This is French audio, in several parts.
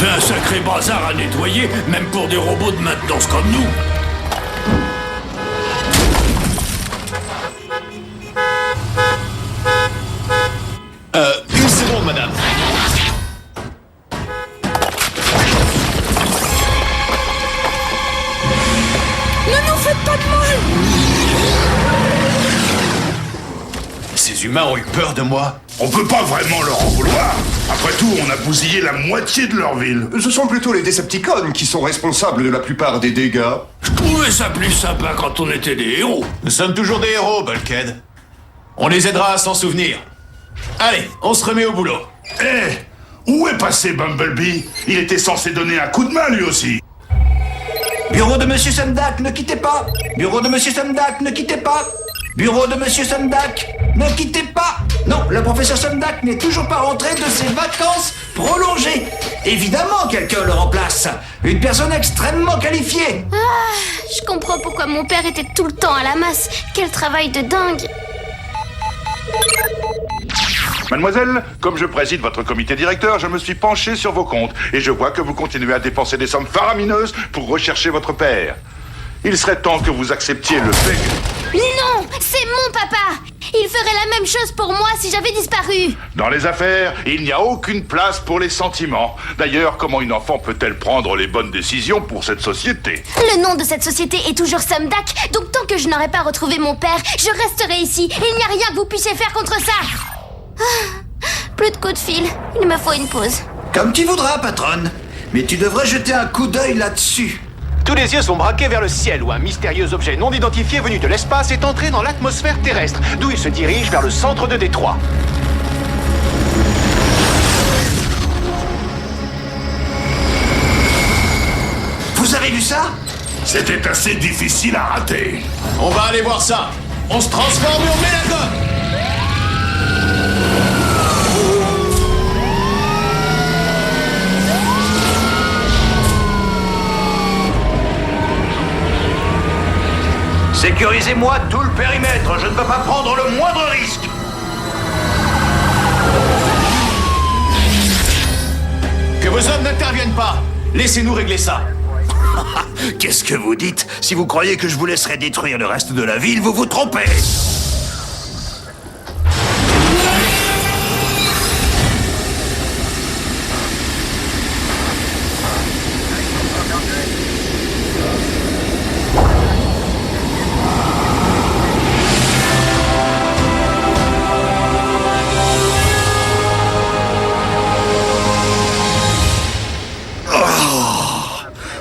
fait un sacré bazar à nettoyer, même pour des robots de maintenance comme nous. Une seconde, madame. Ne nous faites pas de mal! Ces humains ont eu peur de moi. On peut pas vraiment leur en vouloir. Après tout, on a bousillé la moitié de leur ville. Ce sont plutôt les Decepticons qui sont responsables de la plupart des dégâts. Je trouvais ça plus sympa quand on était des héros. Nous sommes toujours des héros, Bulkhead. On les aidera à s'en souvenir. Allez, on se remet au boulot. Où est passé Bumblebee? Il était censé donner un coup de main lui aussi. Bureau de Monsieur Sundak, ne quittez pas! Bureau de Monsieur Sundak, ne quittez pas! Bureau de Monsieur Sundak, ne quittez pas! Non, le professeur Sundak n'est toujours pas rentré de ses vacances prolongées. Évidemment, quelqu'un le remplace. Une personne extrêmement qualifiée. Je comprends pourquoi mon père était tout le temps à la masse. Quel travail de dingue! Mademoiselle, comme je préside votre comité directeur, je me suis penché sur vos comptes et je vois que vous continuez à dépenser des sommes faramineuses pour rechercher votre père. Il serait temps que vous acceptiez le fait que... Non! C'est mon papa! Il ferait la même chose pour moi si j'avais disparu! Dans les affaires, il n'y a aucune place pour les sentiments. D'ailleurs, comment une enfant peut-elle prendre les bonnes décisions pour cette société? Le nom de cette société est toujours Sumdak, donc tant que je n'aurai pas retrouvé mon père, je resterai ici. Il n'y a rien que vous puissiez faire contre ça! Plus de coups de fil, il me faut une pause. Comme tu voudras, patronne. Mais tu devrais jeter un coup d'œil là-dessus. Tous les yeux sont braqués vers le ciel où un mystérieux objet non identifié venu de l'espace est entré dans l'atmosphère terrestre, d'où il se dirige vers le centre de Détroit. Vous avez vu ça? C'était assez difficile à rater. On va aller voir ça. On se transforme et on met la gomme. Sécurisez-moi tout le périmètre, je ne peux pas prendre le moindre risque. Que vos hommes n'interviennent pas. Laissez-nous régler ça. Qu'est-ce que vous dites? Si vous croyez que je vous laisserai détruire le reste de la ville, vous vous trompez.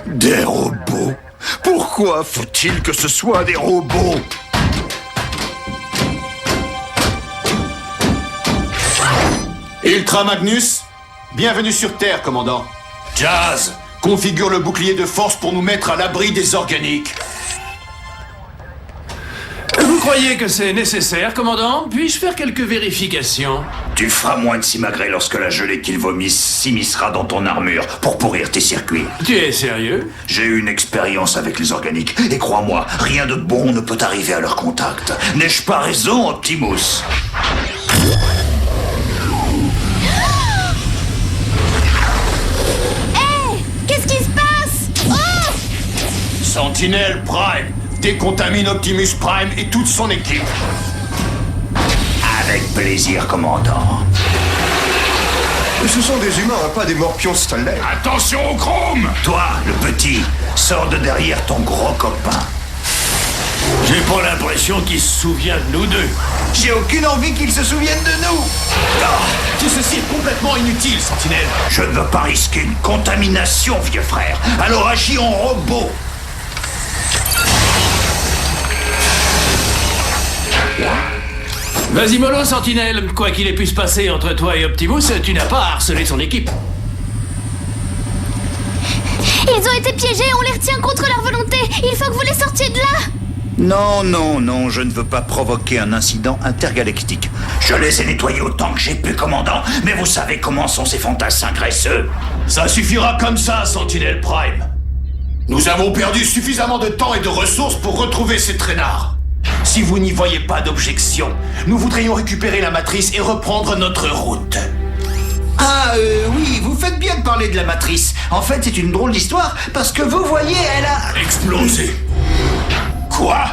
Des robots? Pourquoi faut-il que ce soit des robots? Ultra Magnus, bienvenue sur Terre, commandant. Jazz, Configure le bouclier de force pour nous mettre à l'abri des organiques. vous croyez que c'est nécessaire, commandant? Puis-je faire quelques vérifications? Tu feras moins de simagrées lorsque la gelée qu'ils vomissent s'immiscera dans ton armure pour pourrir tes circuits. Tu es sérieux? J'ai eu une expérience avec les organiques, et crois-moi, rien de bon ne peut arriver à leur contact. N'ai-je pas raison, Optimus? Qu'est-ce qui se passe? Oh! Sentinelle Prime, décontamine Optimus Prime et toute son équipe. Avec plaisir, commandant. Ce sont des humains, pas des morpions Stanley. Attention au chrome! Toi, le petit, sors de derrière ton gros copain. J'ai pas l'impression qu'il se souvient de nous deux. J'ai aucune envie qu'ils se souviennent de nous. Tout ceci est complètement inutile, Sentinelle. Je ne veux pas risquer une contamination, vieux frère. Alors agis en robot. Vas-y mollo, Sentinelle. Quoi qu'il ait pu se passer entre toi et Optimus, tu n'as pas à harceler son équipe. Ils ont été piégés, on les retient contre leur volonté. Il faut que vous les sortiez de là. Non, non, non, je ne veux pas provoquer un incident intergalactique. Je les ai nettoyés autant que j'ai pu, commandant, mais vous savez comment sont ces fantassins graisseux. Ça suffira comme ça, Sentinelle Prime. Nous avons perdu suffisamment de temps et de ressources pour retrouver ces traînards. Si vous n'y voyez pas d'objection, nous voudrions récupérer la matrice et reprendre notre route. Ah, oui, vous faites faites bien de parler de la matrice. En fait, c'est une drôle d'histoire, parce que vous voyez, elle a... Explosé. Quoi?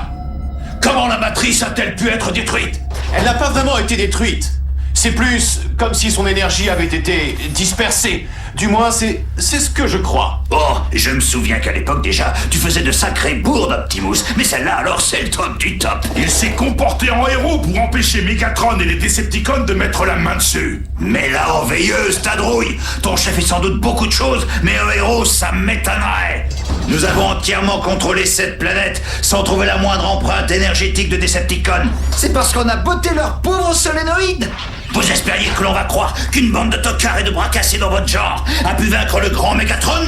Comment la matrice a-t-elle pu être détruite? Elle n'a pas vraiment été détruite. C'est plus comme si son énergie avait été dispersée. Du moins, c'est ce que je crois. Oh, je me souviens qu'à l'époque déjà, tu faisais de sacrées bourdes, Optimus. Mais celle-là, alors, c'est le top du top. Il s'est comporté en héros pour empêcher Megatron et les Decepticons de mettre la main dessus. Mais là, oh veilleuse, ta drouille. Ton chef est sans doute beaucoup de choses, mais un héros, ça m'étonnerait. Nous avons entièrement contrôlé cette planète, sans trouver la moindre empreinte énergétique de Decepticons. C'est parce qu'on a botté leur pauvre solénoïde. Vous espériez que l'on va croire qu'une bande de tocards et de bras cassés dans votre genre a pu vaincre le grand Megatron?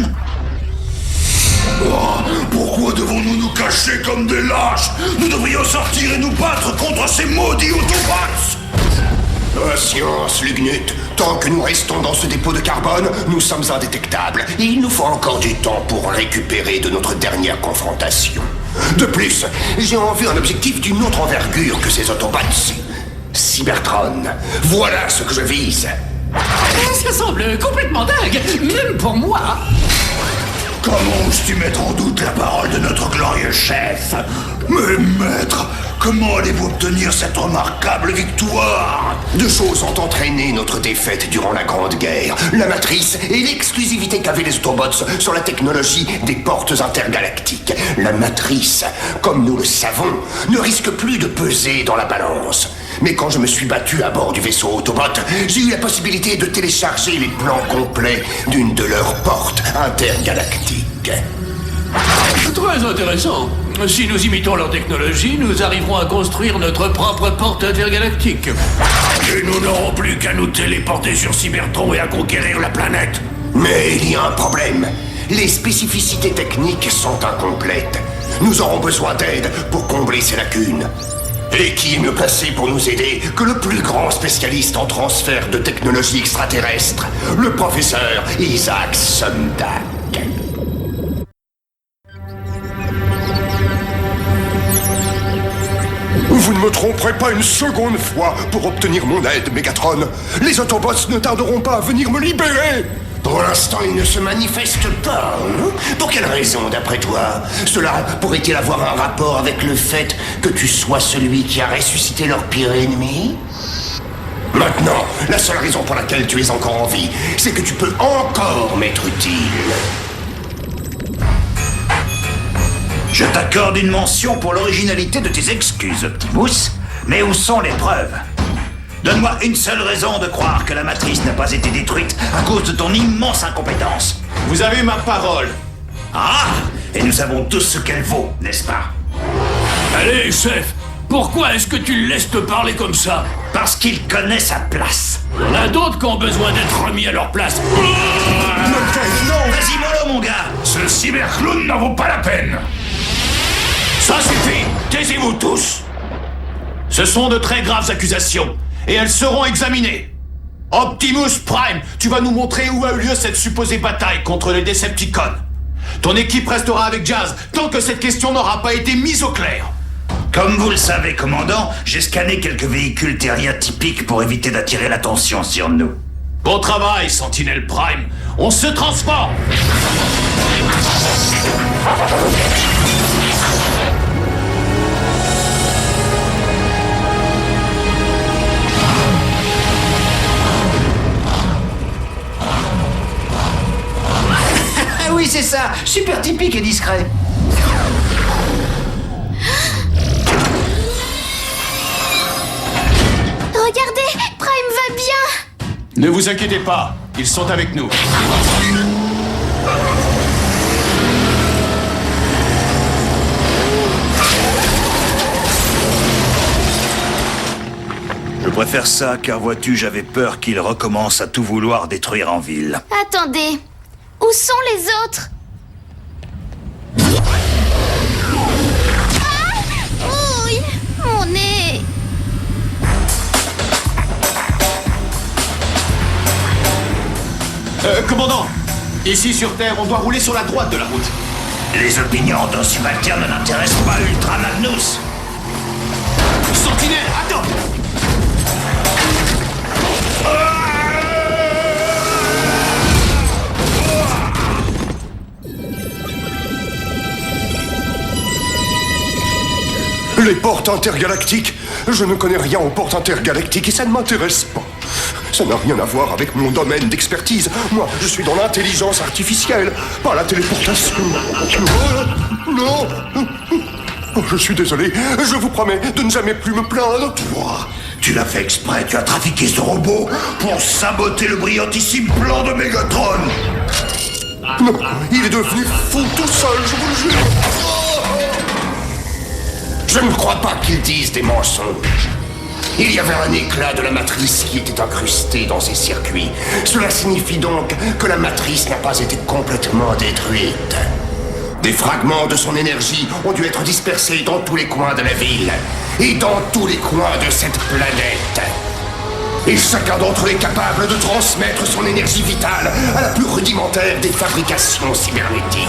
Oh, pourquoi devons-nous nous cacher comme des lâches? Nous devrions sortir et nous battre contre ces maudits Autobots. Patience, Lugnut. Tant que nous restons dans ce dépôt de carbone, nous sommes indétectables. Et il nous faut encore du temps pour récupérer de notre dernière confrontation. De plus, j'ai en vue un objectif d'une autre envergure que ces Autobots. Cybertron, voilà ce que je vise. Ça semble complètement dingue, même pour moi. Comment oses-tu mettre en doute la parole de notre glorieux chef? Mais maître, comment allez-vous obtenir cette remarquable victoire? Deux choses ont entraîné notre défaite durant la Grande Guerre. La matrice et l'exclusivité qu'avaient les Autobots sur la technologie des portes intergalactiques. La matrice, comme nous le savons, ne risque plus de peser dans la balance. Mais quand je me suis battu à bord du vaisseau Autobot, j'ai eu la possibilité de télécharger les plans complets d'une de leurs portes intergalactiques. Très intéressant. Si nous imitons leur technologie, nous arriverons à construire notre propre porte intergalactique. Et nous n'aurons plus qu'à nous téléporter sur Cybertron et à conquérir la planète. Mais il y a un problème. Les spécificités techniques sont incomplètes. Nous aurons besoin d'aide pour combler ces lacunes. Et qui est mieux placé pour nous aider que le plus grand spécialiste en transfert de technologie extraterrestre, le professeur Isaac Sumdac. Vous ne me tromperez pas une seconde fois pour obtenir mon aide, Megatron. Les Autobots ne tarderont pas à venir me libérer. Pour l'instant, ils ne se manifestent pas. Hein? Pour quelle raison, d'après toi? Cela pourrait-il avoir un rapport avec le fait que tu sois celui qui a ressuscité leur pire ennemi? Maintenant, la seule raison pour laquelle tu es encore en vie, c'est que tu peux encore m'être utile. Je t'accorde une mention pour l'originalité de tes excuses, Optimus. Mais où sont les preuves? Donne-moi une seule raison de croire que la matrice n'a pas été détruite à cause de ton immense incompétence. Vous avez ma parole. Ah! Et nous savons tous ce qu'elle vaut, n'est-ce pas? Allez, chef, pourquoi est-ce que tu le laisses te parler comme ça? Parce qu'il connaît sa place. Il y en a d'autres qui ont besoin d'être remis à leur place. Vas-y, mollo, mon gars. Ce cyberclown n'en vaut pas la peine. Ça suffit. Taisez-vous tous. Ce sont de très graves accusations. Et elles seront examinées. Optimus Prime, tu vas nous montrer où a eu lieu cette supposée bataille contre les Decepticons. Ton équipe restera avec Jazz tant que cette question n'aura pas été mise au clair. Comme vous le savez, commandant, j'ai scanné quelques véhicules terriens typiques pour éviter d'attirer l'attention sur nous. Bon travail, Sentinelle Prime. On se transforme. Oui, c'est ça. Super typique et discret. Regardez, Prime va bien. Ne vous inquiétez pas, ils sont avec nous. Je préfère ça, car vois-tu, j'avais peur qu'il recommence à tout vouloir détruire en ville. Attendez, où sont les autres? Ah! Ouille, mon nez. Commandant, ici sur Terre, on doit rouler sur la droite de la route. Les opinions d'un subalterne ne n'intéressent pas Ultra Magnus. Sentinelle, attends! Les portes intergalactiques. Je ne connais rien aux portes intergalactiques et ça ne m'intéresse pas. Ça n'a rien à voir avec mon domaine d'expertise. Moi, je suis dans l'intelligence artificielle, pas la téléportation. Non. Oh, je suis désolé. Je vous promets de ne jamais plus me plaindre. Toi, tu l'as fait exprès. Tu as trafiqué ce robot pour saboter le brillantissime plan de Megatron. Non, il est devenu fou tout seul, je vous le jure. Je ne crois pas qu'ils disent des mensonges. Il y avait un éclat de la matrice qui était incrusté dans ces circuits. Cela signifie donc que la matrice n'a pas été complètement détruite. Des fragments de son énergie ont dû être dispersés dans tous les coins de la ville et dans tous les coins de cette planète. Et chacun d'entre eux est capable de transmettre son énergie vitale à la plus rudimentaire des fabrications cybernétiques.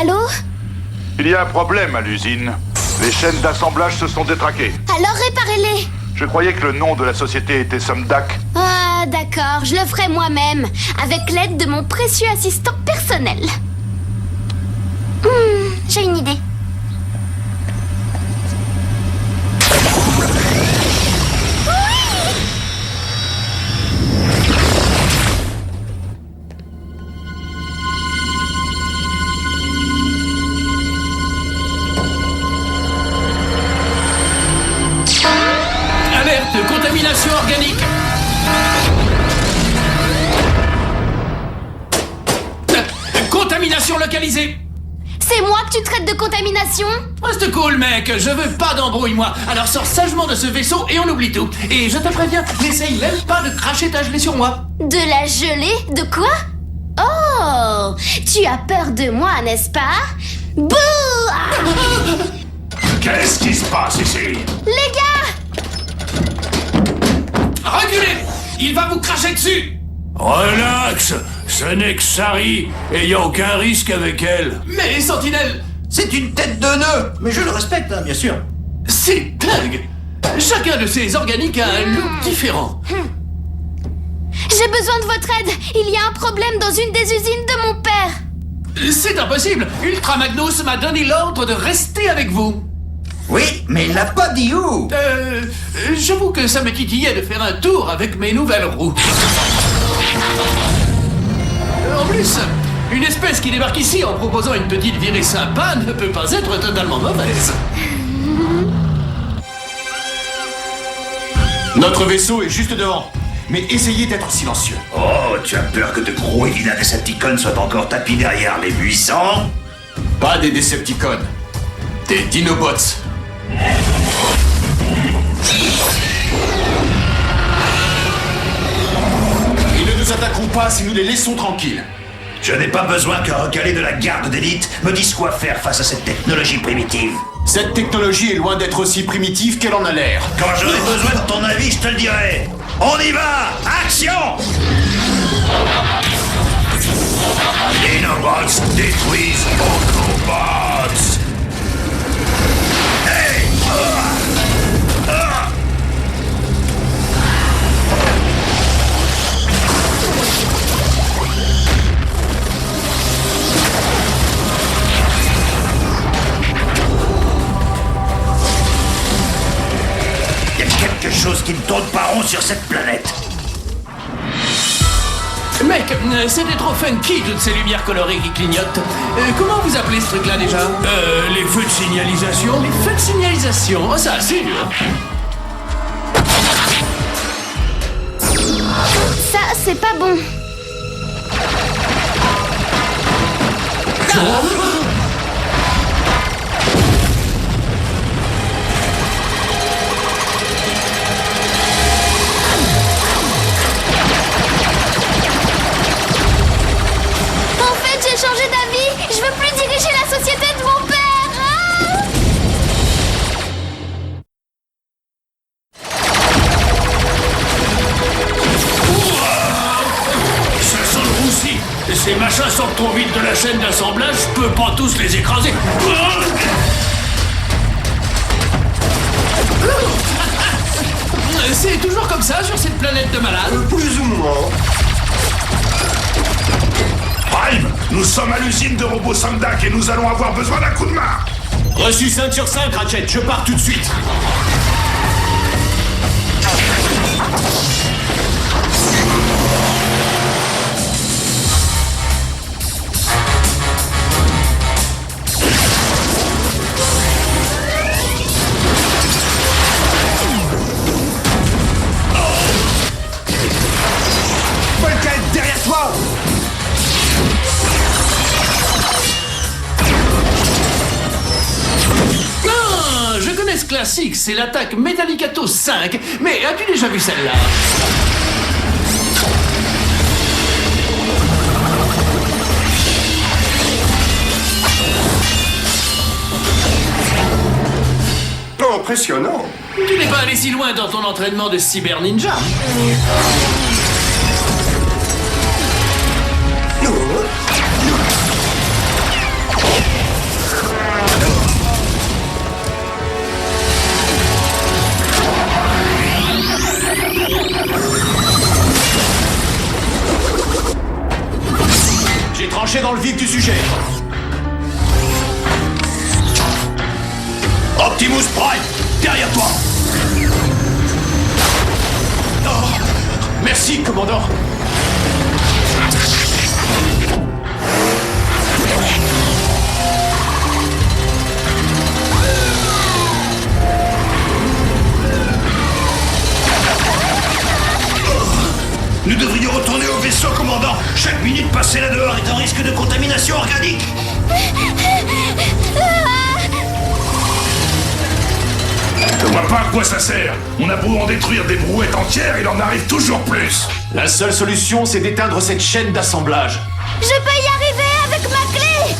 Allô? Il y a un problème à l'usine. Les chaînes d'assemblage se sont détraquées. Alors réparez-les. Je croyais que le nom de la société était Somdac. Ah, d'accord, je le ferai moi-même, avec l'aide de mon précieux assistant personnel. J'ai une idée. Alerte, contamination organique. Contamination localisée. C'est moi que tu traites de contamination? Reste cool, mec, je veux pas d'embrouille, moi. Alors sors sagement de ce vaisseau et on oublie tout. Et je te préviens, n'essaye même pas de cracher ta gelée sur moi. De la gelée? De quoi? Oh! Tu as peur de moi, n'est-ce pas? Bouh! Qu'est-ce qui se passe ici? Les gars! Reculez! Il va vous cracher dessus! Relax, ce n'est que Sari, et y a aucun risque avec elle. Mais Sentinelle, C'est une tête de nœud, mais je le respecte, hein, bien sûr. c'est dingue! Chacun de ces organiques a un look différent. J'ai besoin de votre aide! Il y a un problème dans une des usines de mon père! C'est impossible! Ultra Magnus m'a donné l'ordre de rester avec vous. Oui, mais il l'a pas dit où. J'avoue que ça me titillait de faire un tour avec mes nouvelles roues. En plus, une espèce qui débarque ici en proposant une petite virée sympa ne peut pas être totalement mauvaise. Notre vaisseau est juste devant. Mais essayez d'être silencieux. Oh, tu as peur que de gros et vilains Decepticons soient encore tapis derrière les buissons? Pas des Decepticons. Des Dinobots. Ils ne nous attaqueront pas si nous les laissons tranquilles. Je n'ai pas besoin qu'un recalé de la garde d'élite me dise quoi faire face à cette technologie primitive. Cette technologie est loin d'être aussi primitive qu'elle en a l'air. Quand j'aurai besoin de ton avis, je te le dirai. On y va! Action! Dinobots détruisent Autobots! Hey! Il y a quelque chose qui ne tourne pas rond sur cette planète. Mec, c'était trop funky toutes ces lumières colorées qui clignotent. Comment vous appelez ce truc-là déjà? Les feux de signalisation. Les feux de signalisation, oh, ça c'est dur. Ça, c'est pas bon. En fait, j'ai changé d'avis. Je veux plus diriger la société de mon père. Ah! Ça sent le roussi. C'est machins sortent trop vite de la chaîne d'assemblage, je peux pas tous les écraser. C'est toujours comme ça sur cette planète de malades? Plus ou moins. Prime, nous sommes à l'usine de robots Samdak et nous allons avoir besoin d'un coup de main. Reçu 5 sur 5, Ratchet, je pars tout de suite. Bulkhead, derrière toi! Ah, je connais ce classique, c'est l'attaque Metallicato 5. Mais as-tu déjà vu celle-là? Oh, impressionnant. Tu n'es pas allé si loin dans ton entraînement de cyber ninja. J'ai tranché dans le vif du sujet. Optimus Prime, derrière toi. Oh, merci, commandant. Nous devrions retourner au vaisseau, commandant. Chaque minute passée là-dehors est un risque de contamination organique. Je vois pas à quoi ça sert. On a beau en détruire des brouettes entières, il en arrive toujours plus. La seule solution, c'est d'éteindre cette chaîne d'assemblage. Je peux y arriver avec ma clé!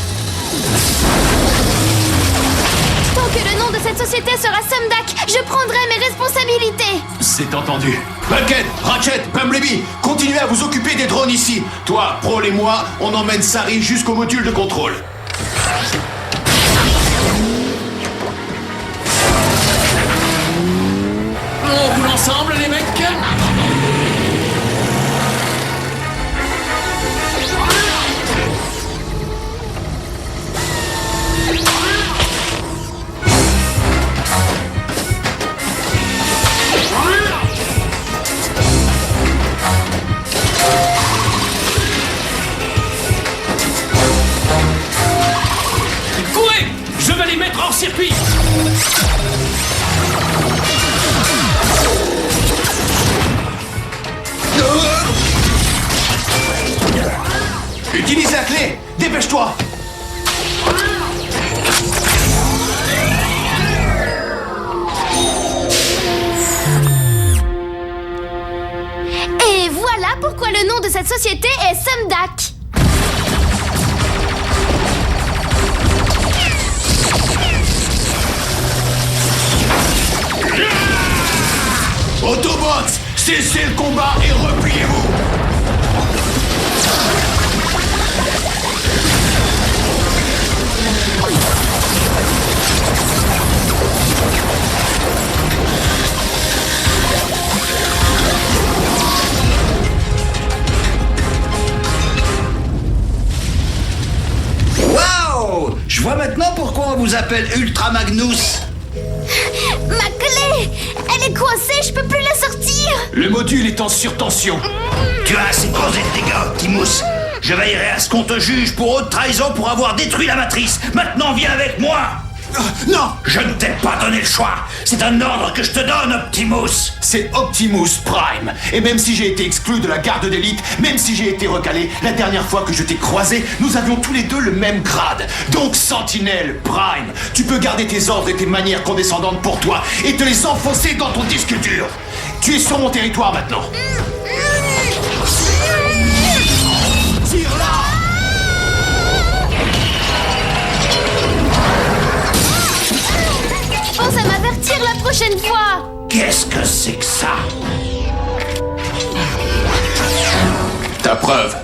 Tant que le nom de cette société sera Samdak, je prendrai mes responsabilités! C'est entendu. Bulkhead, Ratchet, Bumblebee, continuez à vous occuper des drones ici. Toi, Prol et moi, on emmène Sari jusqu'au module de contrôle. On roule ensemble, les mecs? Courez! Je vais les mettre hors circuit! Utilise la clé. Dépêche-toi. Et voilà pourquoi le nom de cette société est Samdak! Autobots, cessez le combat et repliez-vous. Waouh! Je vois maintenant pourquoi on vous appelle Ultra Magnus. Ma clé! Elle est coincée, je peux plus la sortir! Le module est en surtension. Tu as assez causé de dégâts, Optimus. Je veillerai à ce qu'on te juge pour haute trahison pour avoir détruit la matrice. Maintenant, viens avec moi. Non, je ne t'ai pas donné le choix. C'est un ordre que je te donne, Optimus. C'est Optimus Prime. Et même si j'ai été exclu de la garde d'élite, même si j'ai été recalé, la dernière fois que je t'ai croisé, nous avions tous les deux le même grade. Donc Sentinelle Prime, tu peux garder tes ordres et tes manières condescendantes pour toi et te les enfoncer dans ton disque dur. Tu es sur mon territoire maintenant. Tire là! Pense à m'avertir la prochaine fois! Qu'est-ce que c'est que ça? Ta preuve.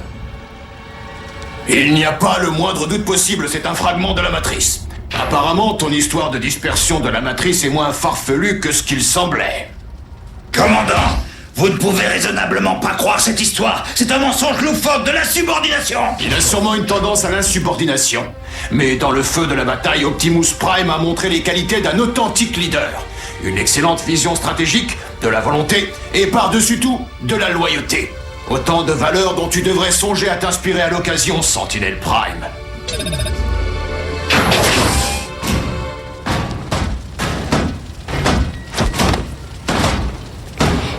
Il n'y a pas le moindre doute possible, c'est un fragment de la matrice. Apparemment, ton histoire de dispersion de la matrice est moins farfelue que ce qu'il semblait. Commandant, vous ne pouvez raisonnablement pas croire cette histoire. C'est un mensonge loufoque de l'insubordination. Il a sûrement une tendance à l'insubordination. Mais dans le feu de la bataille, Optimus Prime a montré les qualités d'un authentique leader. Une excellente vision stratégique, de la volonté et par-dessus tout, de la loyauté. Autant de valeurs dont tu devrais songer à t'inspirer à l'occasion, Sentinelle Prime.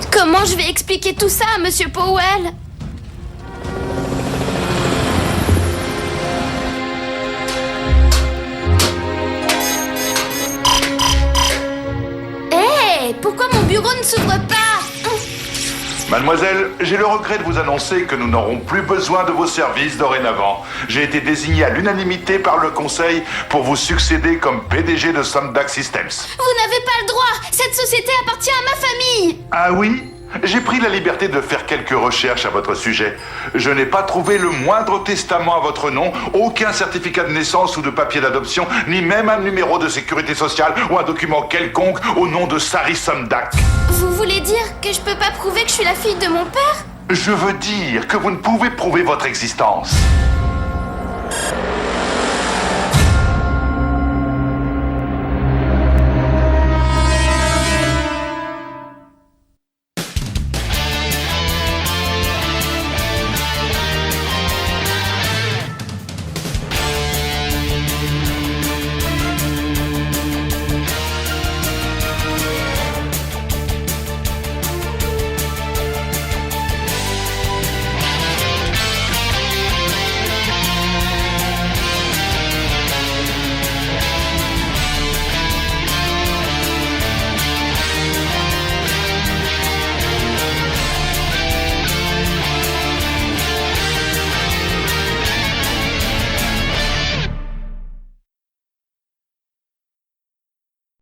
Comment je vais expliquer tout ça à Monsieur Powell? Hé, pourquoi mon bureau ne s'ouvre pas? Mademoiselle, j'ai le regret de vous annoncer que nous n'aurons plus besoin de vos services dorénavant. J'ai été désigné à l'unanimité par le conseil pour vous succéder comme PDG de Somdac Systems. Vous n'avez pas le droit! Cette société appartient à ma famille! Ah oui? J'ai pris la liberté de faire quelques recherches à votre sujet. Je n'ai pas trouvé le moindre testament à votre nom, aucun certificat de naissance ou de papier d'adoption, ni même un numéro de sécurité sociale ou un document quelconque au nom de Sari Somdac. Vous voulez dire que je peux pas prouver que je suis la fille de mon père? Je veux dire que vous ne pouvez prouver votre existence.